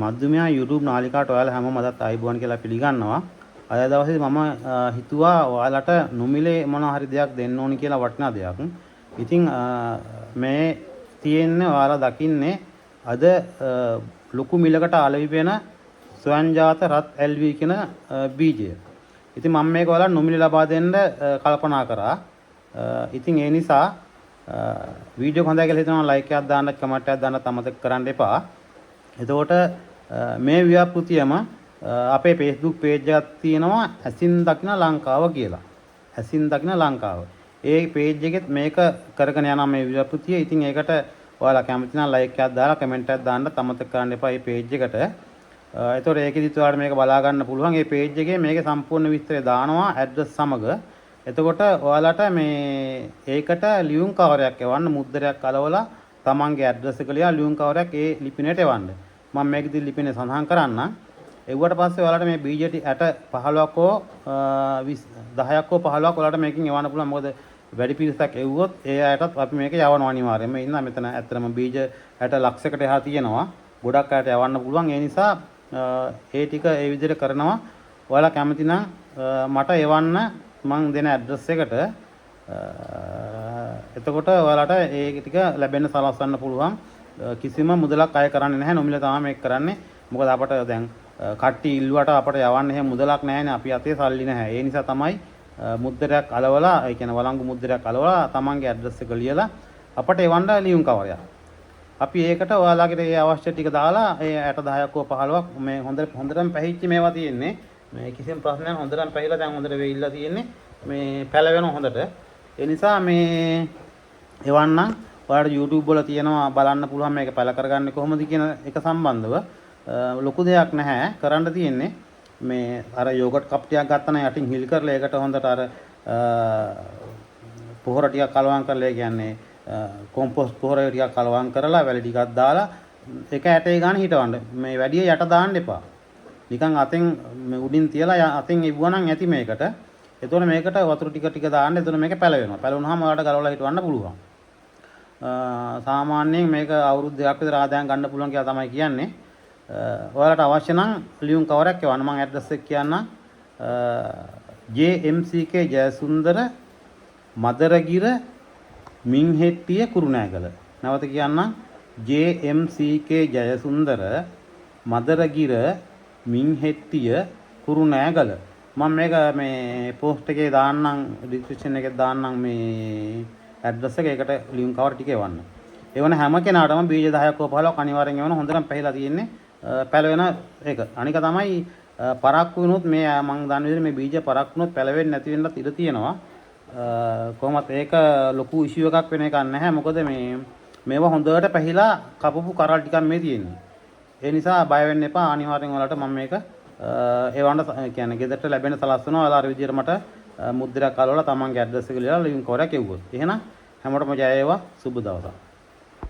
මධ්‍යමයා YouTube නාලිකාවට ඔයාලා හැමෝම අදත් ආයිබුවන් කියලා පිළිගන්නවා. අද දවසේ මම හිතුවා ඔයාලට නොමිලේ මොන හරි දෙයක් දෙන්න ඕනි කියලා වටිනා දෙයක්. ඉතින් මේ තියෙන්නේ ඔයාලා දකින්නේ අද ලොකු මිලකට අලෙවි වෙන ස්වයංජාත රත් LV කියන බීජය. ඉතින් මම මේක ඔයාලට නොමිලේ ලබා දෙන්න කල්පනා කරා. ඉතින් ඒ නිසා වීඩියෝ හොඳයි කියලා හිතනවා ලයික් එකක් දාන්න කමෙන්ට් එකක් දාන්න අමතක කරන්න එපා. එතකොට මේ ව්‍යාපෘතියම අපේ Facebook page එකක් තියෙනවා ඇසින් දකින ලංකාව කියලා. ඇසින් දකින ලංකාව. ඒ page එකෙත් මේක කරගෙන යනවා මේ ව්‍යාපෘතිය. ඉතින් ඒකට ඔයාලා කැමති නම් like එකක් දාලා comment එකක් දාන්න අමතක කරන්න එපා මේ page එකට. එතකොට ඒකෙදිත් ඔයාලට මේක බලා ගන්න පුළුවන්. මේ page එකේ මේකේ සම්පූර්ණ විස්තරය දානවා address සමග. එතකොට ඔයාලට මේ ඒකට ලියුම් කවරයක් එවන්න මුද්දරයක් අලවලා තමන්ගේ ඇඩ්‍රස් එක ලියලා ලියුම් කවරයක් ඒ ලිපිනයට එවන්න. මම මේකෙදි ලිපිනේ සඳහන් කරන්න. එව්වට පස්සේ ඔයාලට මේ BJT 15ක් හෝ 10ක් හෝ 15ක් ඔයාලට මේකෙන් එවන්න පුළුවන්. මොකද වැඩි පිරිසක් එව්වොත් ඒ අයටත් අපි මේක යවනවා අනිවාර්යයෙන්ම. ඉන්න මෙතන ඇත්තටම බීජ 60 ලක්ෂයකට එහා තියෙනවා. ගොඩක් අයට යවන්න පුළුවන්. ඒ නිසා ඒ ටික ඒ විදිහට කරනවා. ඔයාලා කැමති නම් මට එවන්න මම දෙන ඇඩ්‍රස් එකට. එතකොට ඔයාලට ඒ ටික ලැබෙන්න සලස්වන්න පුළුවන්. කිසිම මුදලක් අය කරන්නේ නැහැ. නොමිල තමයි මේක කරන්නේ. මොකද අපට දැන් කට්ටි ඉල්ලුවට අපට යවන්න එහෙම මුදලක් නැහැනේ. අපි අතේ සල්ලි නැහැ. ඒ නිසා තමයි මුද්දරයක් අලවලා, ඒ කියන්නේ වළංගු මුද්දරයක් අලවලා තමන්ගේ ඇඩ්‍රස් එක ලියලා අපට එවන්න ලියුම් කවරයක්. අපි ඒකට ඔයාලගේ ඒ අවශ්‍ය ටික දාලා ඒ 10ක් හෝ 15ක් මේ හොඳටම පැහිච්ච මේවා තියෙන්නේ. මේ කිසිම ප්‍රශ්නයක් හොඳටම පැහිලා දැන් හොඳට වෙයිලා තියෙන්නේ. මේ පැලවෙන හොඳට. ඒ නිසා මේ එවන්නම් ඔයාලට YouTube වල තියෙනවා බලන්න පුළුවන් මේක පැල කරගන්නේ කොහොමද කියන එක සම්බන්ධව ලොකු දෙයක් නැහැ කරන්න තියෙන්නේ. මේ අර යෝගට් කප් ටිකක් ගත්තා නම් යටින් හිල් කරලා ඒකට හොඳට අර පොහොර ටිකක් කලවම් කරලා ඒ කියන්නේ කොම්පෝස්ට් පොහොර ටිකක් කලවම් කරලා වැලි ටිකක් දාලා එක ඇටේ ගන්න හිටවන්න. මේ වැඩි යට දාන්න එපා. නිකන් අතෙන් උඩින් තියලා අතෙන් ඉවුවනම් ඇති මේකට. එතකොට මේකට වතුර ටික දාන්න. එතකොට මේක පැලවෙනවා. පැලවුනහම ඔයාලට ගලවලා හිටවන්න පුළුවන්. සාමාන්‍යයෙන් මේක අවුරුදු 2ක් විතර ආදායම් ගන්න පුළුවන් කියලා තමයි කියන්නේ. ඔයාලට අවශ්‍ය නම් ලියුම් කවරයක් එවන්න. මම ඇඩ්‍රස් එක කියන්නම්. JMCK ජයසුන්දර මදරගිර මින්හෙට්ටිය කුරුණෑගල. නැවත කියන්නම්. JMCK ජයසුන්දර මදරගිර මින්හෙට්ටිය කුරුණෑගල. මම මේක මේ පෝස්ට් එකේ දාන්නම්, ඩිස්ක්‍රිප්ෂන් එකේ දාන්නම් මේ ඇඩ්‍රස් එක. ඒකට ලියුම් කවර් ටික එවන්න. එවන හැම කෙනාටම බීජ 10ක් හෝ 15ක් අනිවාර්යෙන් එවන. හොඳටම පැහිලා තියෙන්නේ පැලවෙන එක. අනික තමයි පරක්කු වුණොත් මේ මම දන්න විදිහට මේ බීජ පරක්කු වුණොත් පැලවෙන්නේ නැති වෙන්නත් ඉඩ තියෙනවා. කොහොමත් ඒක ලොකු ඉෂුව එකක් වෙන එකක් නැහැ. මොකද මේවා හොඳට පැහිලා කපපු කරල් ටිකක් මේ තියෙන්නේ. ඒ නිසා බය වෙන්න එපා. අනිවාර්යෙන් ඔයාලට මම මේක එවන්න කියන්නේ ගෙදරට ලැබෙන සලස්වනවා. ඔයාලා අර විදිහට මට මුද්දරයක් අලවලා තමන්ගේ ඇඩ්‍රස් එක ලියලා ලියුම් කවරයක් එව්වොත්. එහෙනම් හැමෝටම ජය වේවා. සුබ දවසක්.